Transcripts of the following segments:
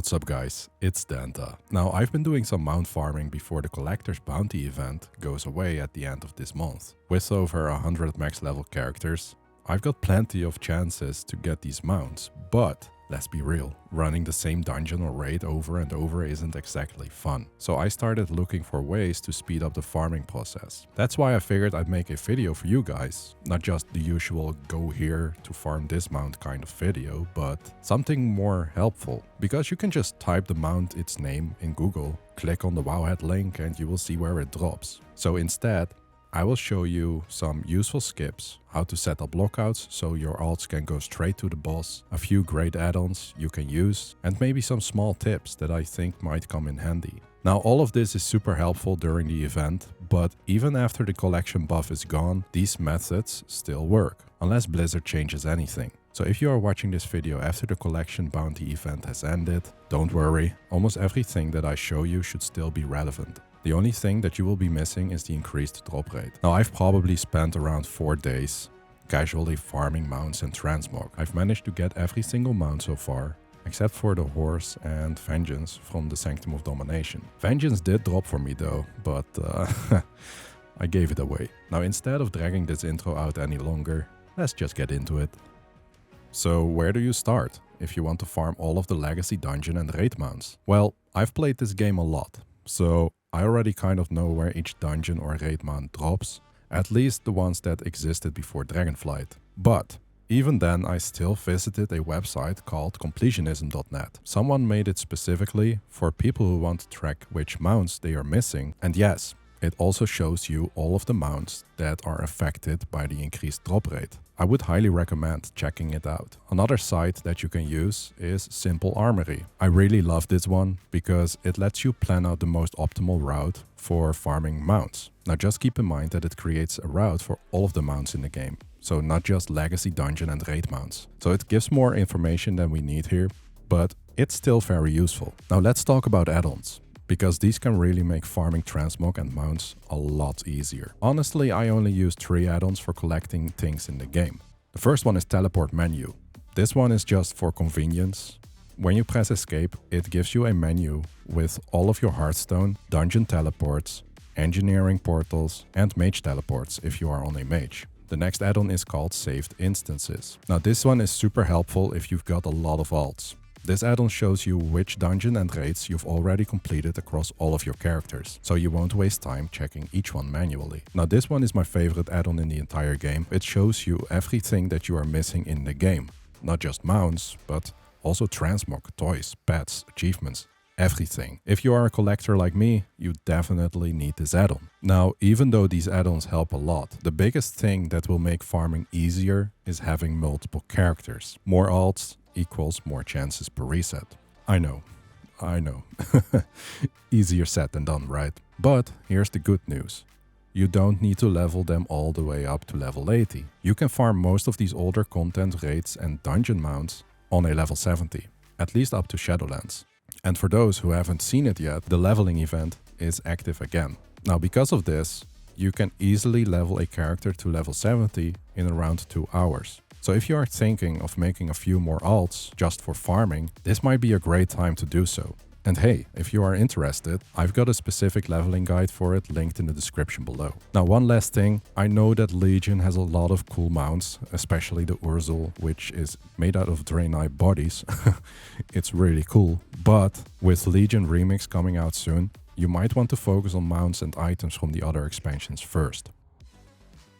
What's up guys, it's Danta. Now I've been doing some mount farming before the Collector's Bounty event goes away at the end of this month. With over 100 max level characters, I've got plenty of chances to get these mounts, but let's be real, running the same dungeon or raid over and over isn't exactly fun. So I started looking for ways to speed up the farming process. That's why I figured I'd make a video for you guys. Not just the usual go here to farm this mount kind of video, but something more helpful. Because you can just type the mount its name in Google, click on the Wowhead link and you will see where it drops. So instead, I will show you some useful skips, how to set up lockouts so your alts can go straight to the boss, a few great add-ons you can use, and maybe some small tips that I think might come in handy. Now all of this is super helpful during the event, but even after the collection buff is gone, these methods still work, unless Blizzard changes anything. So if you are watching this video after the collection bounty event has ended, don't worry, almost everything that I show you should still be relevant. The only thing that you will be missing is the increased drop rate. Now I've probably spent around 4 days casually farming mounts and transmog. I've managed to get every single mount so far, except for the horse and vengeance from the Sanctum of Domination. Vengeance did drop for me though, but I gave it away. Now instead of dragging this intro out any longer, let's just get into it. So where do you start if you want to farm all of the legacy dungeon and raid mounts? Well, I've played this game a lot, so I already kind of know where each dungeon or raid mount drops, at least the ones that existed before Dragonflight. But even then I still visited a website called completionism.net. Someone made it specifically for people who want to track which mounts they are missing, and yes, it also shows you all of the mounts that are affected by the increased drop rate. I would highly recommend checking it out. Another site that you can use is Simple Armory. I really love this one because it lets you plan out the most optimal route for farming mounts. Now just keep in mind that it creates a route for all of the mounts in the game. So not just legacy dungeon and raid mounts. So it gives more information than we need here, but it's still very useful. Now let's talk about add-ons, because these can really make farming transmog and mounts a lot easier. Honestly, I only use 3 add-ons for collecting things in the game. The first one is Teleport Menu. This one is just for convenience. When you press escape, it gives you a menu with all of your Hearthstone, dungeon teleports, engineering portals, and mage teleports if you are on a mage. The next add-on is called Saved Instances. Now this one is super helpful if you've got a lot of alts. This add-on shows you which dungeon and raids you've already completed across all of your characters, so you won't waste time checking each one manually. Now this one is my favorite add-on in the entire game. It shows you everything that you are missing in the game. Not just mounts, but also transmog, toys, pets, achievements, everything. If you are a collector like me, you definitely need this add-on. Now, even though these add-ons help a lot, the biggest thing that will make farming easier is having multiple characters. More alts equals more chances per reset. I know. Easier said than done, right? But here's the good news. You don't need to level them all the way up to level 80. You can farm most of these older content raids and dungeon mounts on a level 70, at least up to Shadowlands. And for those who haven't seen it yet, the leveling event is active again. Now because of this, you can easily level a character to level 70 in around 2 hours. So if you are thinking of making a few more alts just for farming, this might be a great time to do so. And hey, if you are interested, I've got a specific leveling guide for it linked in the description below. Now one last thing, I know that Legion has a lot of cool mounts, especially the Ursul, which is made out of Draenei bodies. It's really cool, but with Legion Remix coming out soon, you might want to focus on mounts and items from the other expansions first.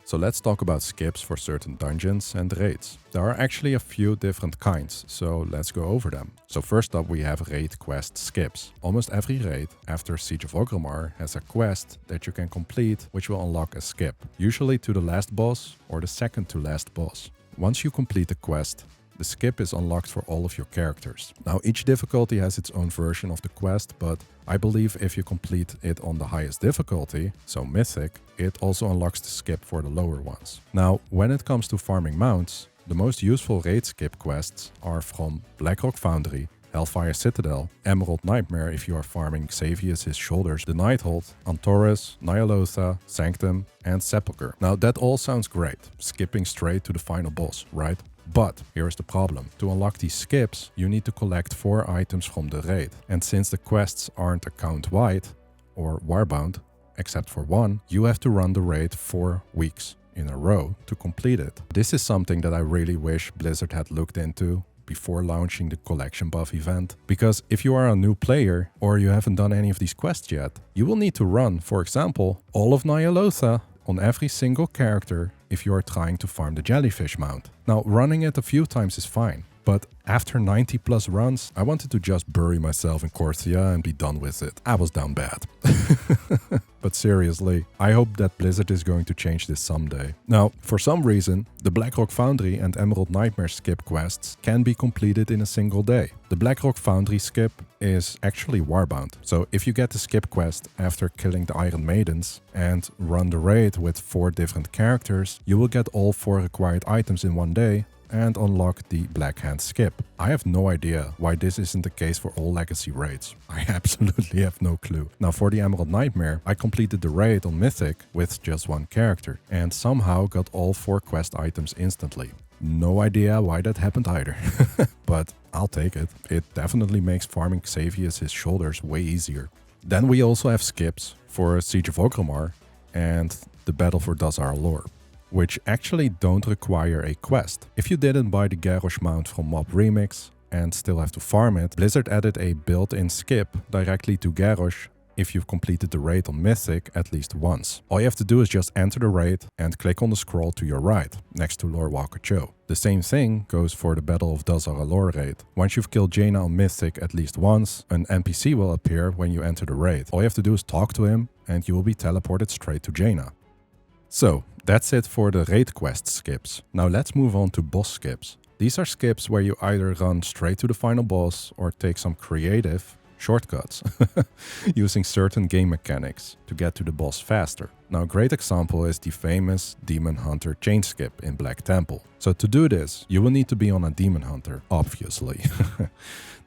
So let's talk about skips for certain dungeons and raids. There are actually a few different kinds, so let's go over them. So first up we have raid quest skips. Almost every raid after Siege of Orgrimmar has a quest that you can complete which will unlock a skip, usually to the last boss or the second to last boss. Once you complete the quest, the skip is unlocked for all of your characters. Now each difficulty has its own version of the quest, but I believe if you complete it on the highest difficulty, so Mythic, it also unlocks the skip for the lower ones. Now when it comes to farming mounts, the most useful raid skip quests are from Blackrock Foundry, Hellfire Citadel, Emerald Nightmare if you are farming Xavius' Shoulders, the Nighthold, Antaurus, Ny'alotha, Sanctum, and Sepulchre. Now that all sounds great, skipping straight to the final boss, right? But here's the problem. To unlock these skips, you need to collect 4 items from the raid. And since the quests aren't account-wide or warbound, except for one, you have to run the raid 4 weeks in a row to complete it. This is something that I really wish Blizzard had looked into before launching the collection buff event, because if you are a new player or you haven't done any of these quests yet, you will need to run, for example, all of Ny'alotha on every single character if you are trying to farm the jellyfish mount. Now, running it a few times is fine, but after 90 plus runs, I wanted to just bury myself in Korthia and be done with it. I was down bad. But seriously, I hope that Blizzard is going to change this someday. Now, for some reason, the Blackrock Foundry and Emerald Nightmare skip quests can be completed in a single day. The Blackrock Foundry skip is actually warbound, so if you get the skip quest after killing the Iron Maidens and run the raid with 4 different characters, you will get all 4 required items in one day and unlock the Black Hand skip. I have no idea why this isn't the case for all legacy raids. I absolutely have no clue. Now, for the Emerald Nightmare, I completed the raid on Mythic with just 1 character and somehow got all 4 quest items instantly. No idea why that happened either, but I'll take it. It definitely makes farming Xavier's shoulders way easier. Then we also have skips for Siege of Orgrimmar and the Battle for Danta Allseer, which actually don't require a quest. If you didn't buy the Garrosh mount from Mob Remix and still have to farm it, Blizzard added a built-in skip directly to Garrosh if you've completed the raid on Mythic at least once. All you have to do is just enter the raid and click on the scroll to your right, next to Lore Walker Cho. The same thing goes for the Battle of Danta Allseer raid. Once you've killed Jaina on Mythic at least once, an NPC will appear when you enter the raid. All you have to do is talk to him and you will be teleported straight to Jaina. So, that's it for the raid quest skips. Now let's move on to boss skips. These are skips where you either run straight to the final boss or take some creative shortcuts using certain game mechanics to get to the boss faster. Now, a great example is the famous Demon Hunter chain skip in Black Temple. So to do this, you will need to be on a Demon Hunter, obviously.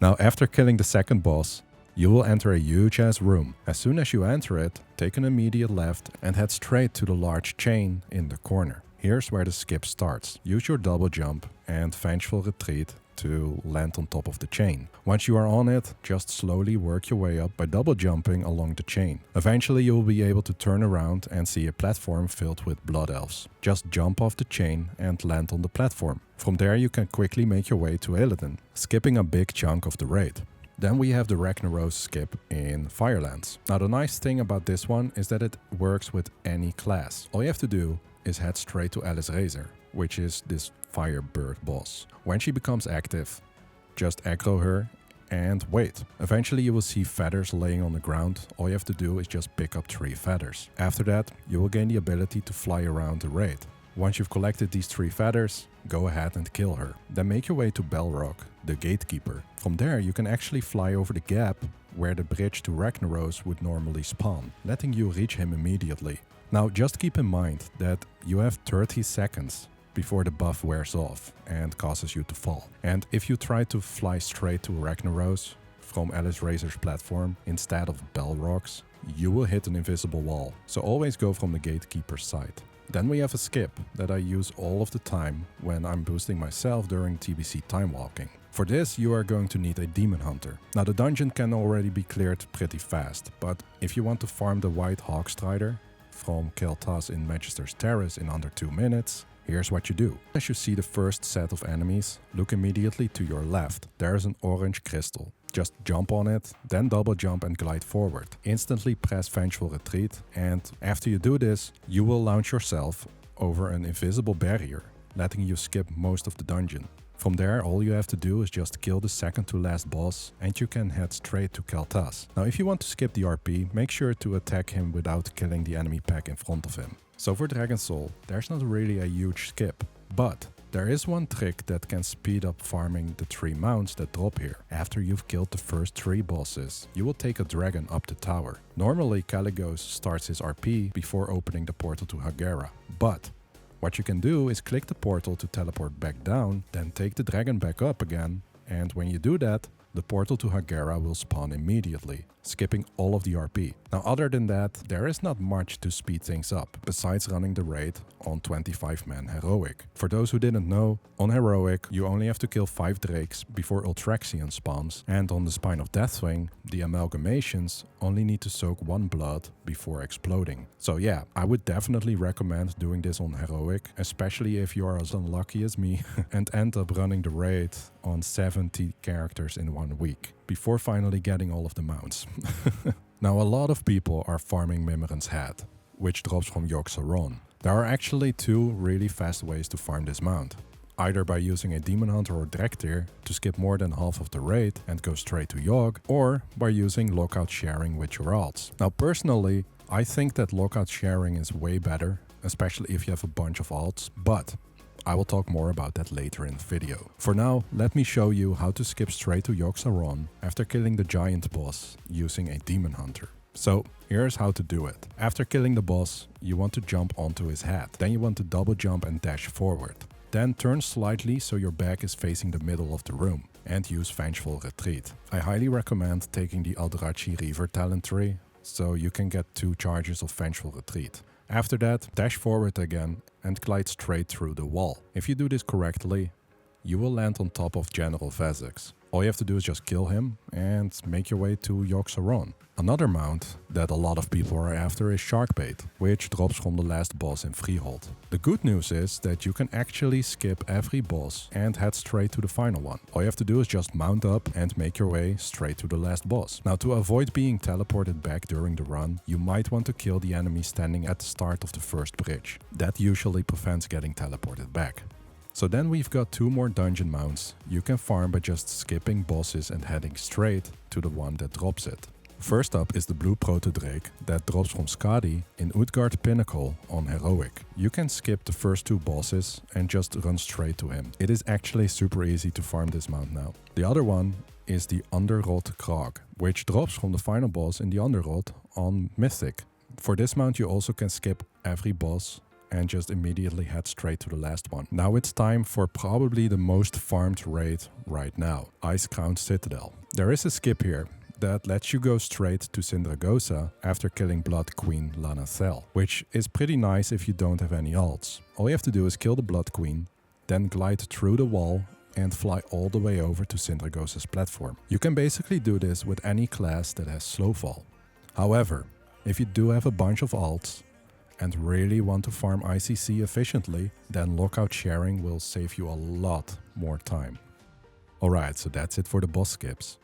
Now, after killing the second boss, you will enter a huge ass room. As soon as you enter it, take an immediate left and head straight to the large chain in the corner. Here's where the skip starts. Use your double jump and vengeful retreat to land on top of the chain. Once you are on it, just slowly work your way up by double jumping along the chain. Eventually you will be able to turn around and see a platform filled with blood elves. Just jump off the chain and land on the platform. From there you can quickly make your way to Illidan, skipping a big chunk of the raid. Then we have the Ragnaros skip in Firelands. Now, the nice thing about this one is that it works with any class. All you have to do is head straight to RNGEZUS, which is this Firebird boss. When she becomes active, just aggro her and wait. Eventually you will see feathers laying on the ground. All you have to do is just pick up 3 feathers. After that, you will gain the ability to fly around the raid. Once you've collected these 3 feathers, go ahead and kill her. Then make your way to Belrock, the gatekeeper. From there you can actually fly over the gap where the bridge to Ragnaros would normally spawn, letting you reach him immediately. Now just keep in mind that you have 30 seconds before the buff wears off and causes you to fall. And if you try to fly straight to Ragnaros from RNGEZUS platform instead of Belrock's, you will hit an invisible wall. So always go from the gatekeeper's side. Then we have a skip that I use all of the time when I'm boosting myself during TBC time walking. For this you are going to need a Demon Hunter. Now the dungeon can already be cleared pretty fast, but if you want to farm the White Hawk Strider from Kel'Thas in Magister's Terrace in under 2 minutes, here's what you do. As you see the first set of enemies, look immediately to your left. There is an orange crystal. Just jump on it, then double jump and glide forward. Instantly press Vengeful Retreat, and after you do this, you will launch yourself over an invisible barrier, letting you skip most of the dungeon. From there, all you have to do is just kill the second to last boss and you can head straight to Kel'Thas. Now if you want to skip the RP, make sure to attack him without killing the enemy pack in front of him. So for Dragon Soul, there's not really a huge skip, but there is one trick that can speed up farming the 3 mounts that drop here. After you've killed the first 3 bosses, you will take a dragon up the tower. Normally Caligos starts his RP before opening the portal to Hagera, but what you can do is click the portal to teleport back down, then take the dragon back up again, and when you do that, the portal to Hagera will spawn immediately, skipping all of the RP. Now other than that, there is not much to speed things up, besides running the raid on 25-man Heroic. For those who didn't know, on Heroic you only have to kill 5 Drakes before Ultraxion spawns, and on the Spine of Deathwing, the Amalgamations only need to soak 1 blood before exploding. So yeah, I would definitely recommend doing this on Heroic, especially if you are as unlucky as me and end up running the raid on 70 characters in 1 week, before finally getting all of the mounts. Now a lot of people are farming Mimiron's head, which drops from Yogg-Saron. There are actually 2 really fast ways to farm this mount. Either by using a Demon Hunter or Drektyr to skip more than half of the raid and go straight to Yogg, or by using Lockout Sharing with your alts. Now personally, I think that Lockout Sharing is way better, especially if you have a bunch of alts, but I will talk more about that later in the video. For now, let me show you how to skip straight to Yogg-Saron after killing the giant boss using a Demon Hunter. So here's how to do it. After killing the boss, you want to jump onto his head. Then you want to double jump and dash forward. Then turn slightly so your back is facing the middle of the room, and use Vengeful Retreat. I highly recommend taking the Aldrachi Reaver talent tree, so you can get 2 charges of Vengeful Retreat. After that, dash forward again and glide straight through the wall. If you do this correctly, you will land on top of General Vezix. All you have to do is just kill him and make your way to Yogg-Saron. Another mount that a lot of people are after is Sharkbait, which drops from the last boss in Freehold. The good news is that you can actually skip every boss and head straight to the final one. All you have to do is just mount up and make your way straight to the last boss. Now to avoid being teleported back during the run, you might want to kill the enemy standing at the start of the first bridge. That usually prevents getting teleported back. So then we've got 2 more dungeon mounts you can farm by just skipping bosses and heading straight to the one that drops it. First up is the blue Proto-Drake that drops from Skadi in Utgard Pinnacle on Heroic. You can skip the first 2 bosses and just run straight to him. It is actually super easy to farm this mount now. The other one is the Underrot Krog, which drops from the final boss in the Underrot on Mythic. For this mount you also can skip every boss and just immediately head straight to the last one. Now it's time for probably the most farmed raid right now, Icecrown Citadel. There is a skip here that lets you go straight to Sindragosa after killing Blood Queen Lanathel, which is pretty nice if you don't have any alts. All you have to do is kill the Blood Queen, then glide through the wall and fly all the way over to Sindragosa's platform. You can basically do this with any class that has Slowfall. However, if you do have a bunch of alts and really want to farm ICC efficiently, then Lockout Sharing will save you a lot more time. Alright, so that's it for the boss skips.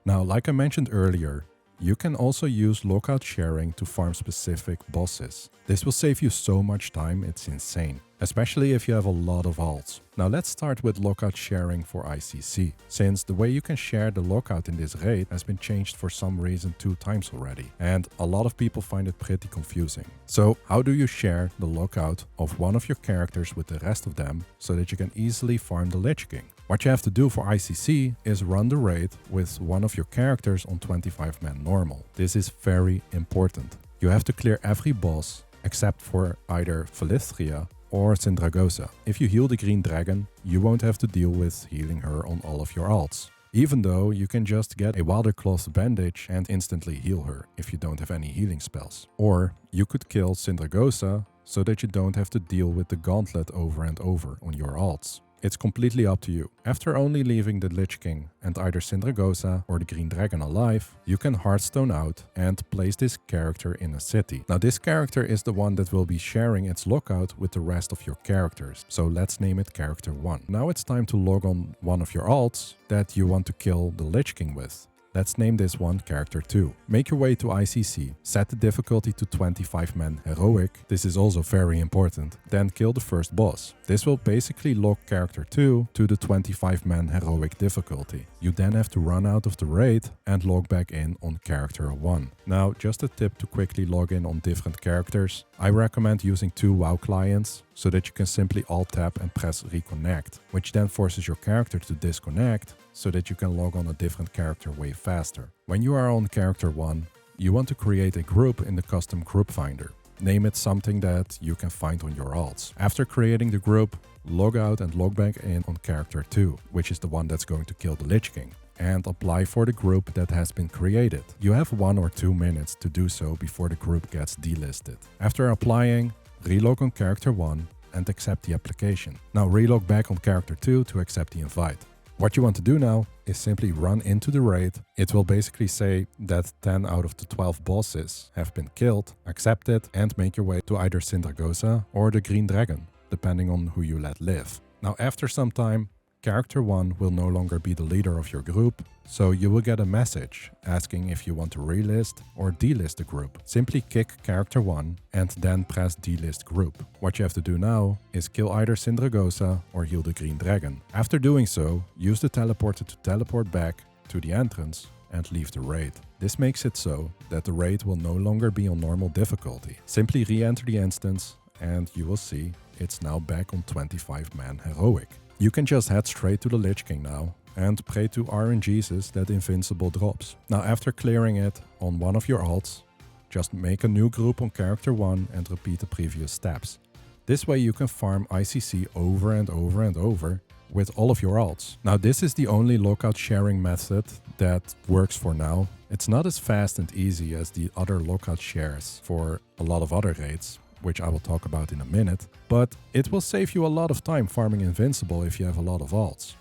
Now, like I mentioned earlier, you can also use Lockout Sharing to farm specific bosses. This will save you so much time, it's insane. Especially if you have a lot of alts. Now let's start with Lockout Sharing for ICC, since the way you can share the lockout in this raid has been changed for some reason 2 times already, and a lot of people find it pretty confusing. So how do you share the lockout of one of your characters with the rest of them so that you can easily farm the Lich King? What you have to do for ICC is run the raid with one of your characters on 25-man normal. This is very important. You have to clear every boss except for either Philistria or Sindragosa. If you heal the Green Dragon, you won't have to deal with healing her on all of your alts. Even though you can just get a Wilder Cloth bandage and instantly heal her if you don't have any healing spells. Or you could kill Sindragosa so that you don't have to deal with the Gauntlet over and over on your alts. It's completely up to you. After only leaving the Lich King and either Sindragosa or the Green Dragon alive, you can Hearthstone out and place this character in a city. Now this character is the one that will be sharing its lockout with the rest of your characters. So let's name it Character 1. Now it's time to log on one of your alts that you want to kill the Lich King with. Let's name this one Character 2. Make your way to ICC, set the difficulty to 25-man Heroic, this is also very important, then kill the first boss. This will basically lock Character 2 to the 25-man Heroic difficulty. You then have to run out of the raid and log back in on Character 1. Now, just a tip to quickly log in on different characters. I recommend using 2 WoW clients, so that you can simply Alt-Tab and press Reconnect, which then forces your character to disconnect, so that you can log on a different character way faster. When you are on Character 1, you want to create a group in the custom group finder. Name it something that you can find on your alts. After creating the group, log out and log back in on Character 2, which is the one that's going to kill the Lich King. and apply for the group that has been created. You have 1 or 2 minutes to do so before the group gets delisted. After applying, relog on character 1 and accept the application. Now relog back on character 2 to accept the invite. What you want to do now is simply run into the raid. It will basically say that 10 out of the 12 bosses have been killed, accept it, and make your way to either Sindragosa or the Green Dragon, depending on who you let live. Now after some time, character 1 will no longer be the leader of your group, so you will get a message asking if you want to relist or delist the group. Simply kick character 1 and then press delist group. What you have to do now is kill either Sindragosa or heal the Green Dragon. After doing so, use the teleporter to teleport back to the entrance and leave the raid. This makes it so that the raid will no longer be on normal difficulty. Simply re-enter the instance and you will see it's now back on 25-man heroic. You can just head straight to the Lich King now and pray to RNGEZUS that Invincible drops. Now after clearing it on one of your alts, just make a new group on character 1 and repeat the previous steps. This way you can farm ICC over and over and over with all of your alts. Now this is the only lockout sharing method that works for now. It's not as fast and easy as the other lockout shares for a lot of other raids, which I will talk about in a minute, but it will save you a lot of time farming Invincible if you have a lot of alts.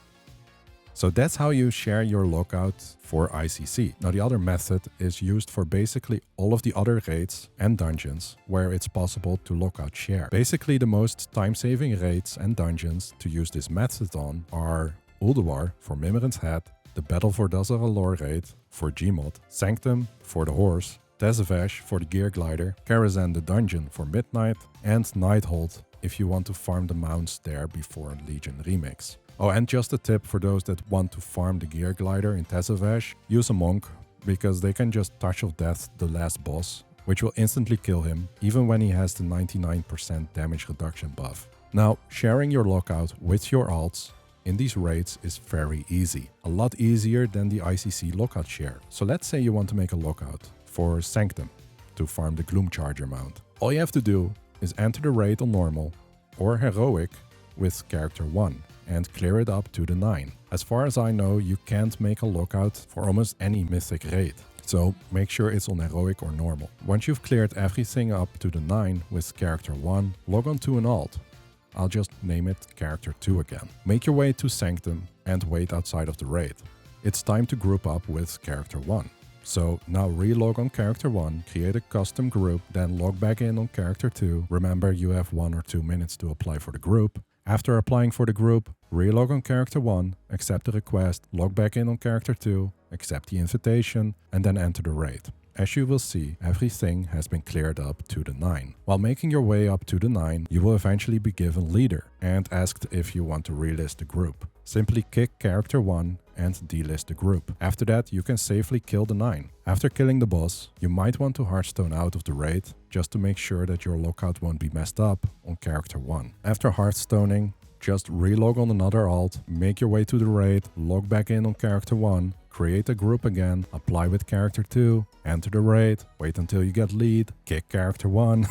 So that's how you share your lockout for ICC. Now the other method is used for basically all of the other raids and dungeons where it's possible to lockout share. Basically the most time-saving raids and dungeons to use this method on are Ulduar for Mimiron's Head, the Battle for Ny'alotha Allseer raid for G.M.O.D, Sanctum for the Horse, Tezevash for the Gear Glider, Karazhan the Dungeon for Midnight, and Nighthold if you want to farm the mounts there before Legion Remix. Oh, and just a tip for those that want to farm the Gear Glider in Tezevash, use a monk, because they can just Touch of Death the last boss, which will instantly kill him, even when he has the 99% damage reduction buff. Now, sharing your lockout with your alts in these raids is very easy. A lot easier than the ICC Lockout Share. So let's say you want to make a lockout for Sanctum to farm the Gloom Charger mount. All you have to do is enter the raid on normal or heroic with character 1 and clear it up to the 9. As far as I know, you can't make a lockout for almost any mythic raid, so make sure it's on heroic or normal. Once you've cleared everything up to the 9 with character 1, log on to an alt. I'll just name it character 2 again. Make your way to Sanctum and wait outside of the raid. It's time to group up with character 1. So now relog on character 1, create a custom group, then log back in on character 2. Remember, you have 1 or 2 minutes to apply for the group. After applying for the group, relog on character 1, accept the request, log back in on character 2, accept the invitation, and then enter the raid. As you will see, everything has been cleared up to the 9. While making your way up to the 9, you will eventually be given leader and asked if you want to relist the group. Simply kick character 1 and delist the group. After that, you can safely kill the 9. After killing the boss, you might want to Hearthstone out of the raid, just to make sure that your lockout won't be messed up on character 1. After Hearthstoning, just relog on another alt, make your way to the raid, log back in on character 1, create a group again, apply with character 2, enter the raid, wait until you get lead, kick character 1,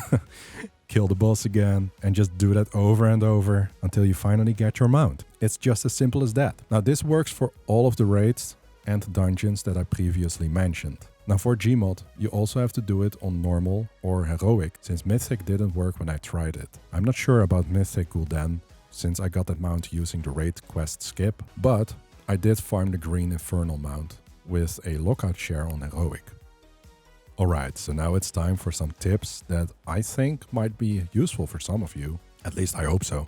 kill the boss again, and just do that over and over until you finally get your mount. It's just as simple as that. Now this works for all of the raids and dungeons that I previously mentioned. Now for G.M.O.D, you also have to do it on normal or heroic, since Mythic didn't work when I tried it. I'm not sure about Mythic Gul'dan, since I got that mount using the raid quest skip, but I did farm the Green Infernal mount with a lockout share on heroic. Alright, so now it's time for some tips that I think might be useful for some of you. At least I hope so.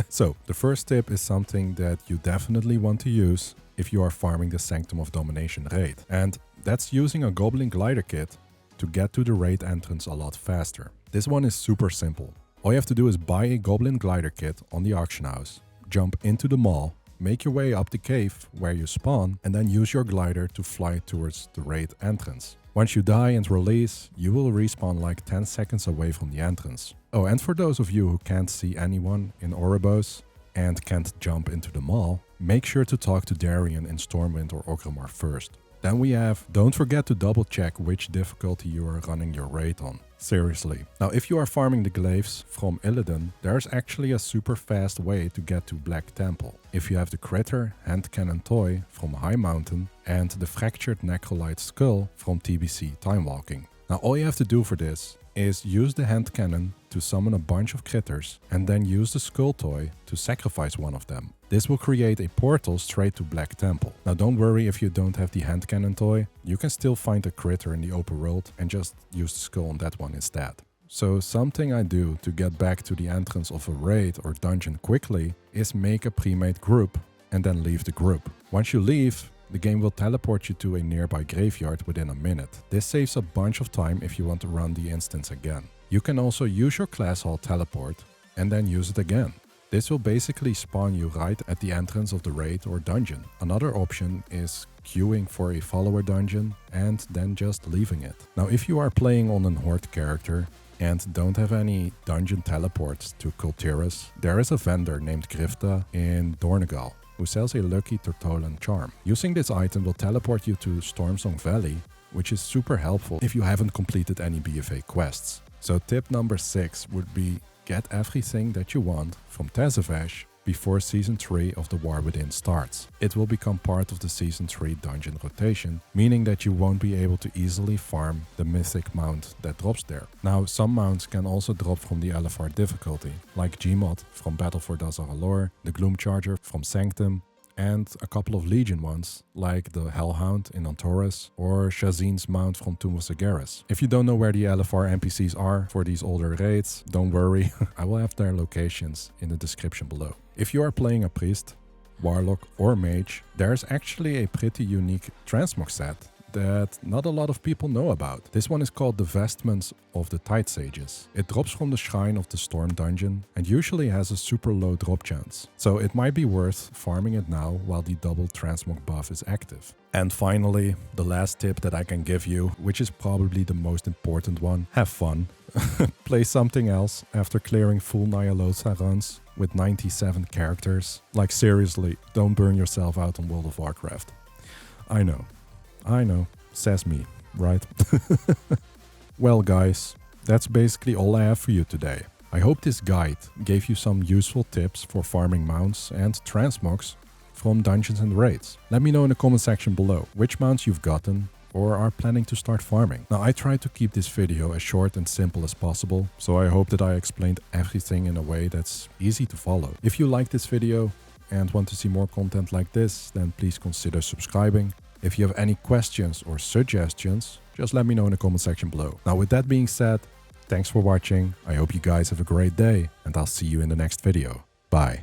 So, the first tip is something that you definitely want to use if you are farming the Sanctum of Domination raid. And that's using a Goblin Glider kit to get to the raid entrance a lot faster. This one is super simple. All you have to do is buy a Goblin Glider kit on the auction house, jump into the mall, make your way up the cave where you spawn, and then use your glider to fly towards the raid entrance. Once you die and release, you will respawn like 10 seconds away from the entrance. Oh, and for those of you who can't see anyone in Oribos and can't jump into the mall, make sure to talk to Darian in Stormwind or Orgrimmar first. Then we have, don't forget to double check which difficulty you are running your raid on. Seriously. Now if you are farming the glaives from Illidan, there's actually a super fast way to get to Black Temple. If you have the Critter Hand Cannon Toy from High Mountain and the Fractured Necrolite Skull from TBC Time Walking. Now all you have to do for this is use the hand cannon to summon a bunch of critters and then use the skull toy to sacrifice one of them. This will create a portal straight to Black Temple. Now don't worry if you don't have the hand cannon toy, you can still find a critter in the open world and just use the skull on that one instead. So something I do to get back to the entrance of a raid or dungeon quickly is make a pre-made group and then leave the group. Once you leave, the game will teleport you to a nearby graveyard within a minute. This saves a bunch of time if you want to run the instance again. You can also use your class hall teleport and then use it again. This will basically spawn you right at the entrance of the raid or dungeon. Another option is queuing for a follower dungeon and then just leaving it. Now if you are playing on an horde character and don't have any dungeon teleports to Kultiras, there is a vendor named Grifta in Dornegal who sells a lucky Tortolan charm. Using this item will teleport you to Stormsong Valley, which is super helpful if you haven't completed any BFA quests. So tip number 6 would be get everything that you want from Tezzavash before Season 3 of the War Within starts. It will become part of the Season 3 dungeon rotation, meaning that you won't be able to easily farm the mythic mount that drops there. Now, some mounts can also drop from the LFR difficulty, like G.M.O.D from Battle for Dazar'alor, the Gloom Charger from Sanctum, and a couple of Legion ones, like the Hellhound in Antaurus or Shazin's mount from Tomb of Sagaris. If you don't know where the LFR NPCs are for these older raids, don't worry, I will have their locations in the description below. If you are playing a priest, warlock or mage, there's actually a pretty unique transmog set that not a lot of people know about. This one is called the Vestments of the Tide Sages. It drops from the Shrine of the Storm dungeon and usually has a super low drop chance. So it might be worth farming it now while the double transmog buff is active. And finally, the last tip that I can give you, which is probably the most important one, have fun. Play something else after clearing full Ny'alotha runs with 97 characters. Like seriously, don't burn yourself out on World of Warcraft. I know, says me, right? Well guys, that's basically all I have for you today. I hope this guide gave you some useful tips for farming mounts and transmogs from dungeons and raids. Let me know in the comment section below which mounts you've gotten or are planning to start farming. Now I tried to keep this video as short and simple as possible, so I hope that I explained everything in a way that's easy to follow. If you like this video and want to see more content like this, then please consider subscribing. If you have any questions or suggestions, just let me know in the comment section below. Now with that being said, thanks for watching, I hope you guys have a great day, and I'll see you in the next video. Bye.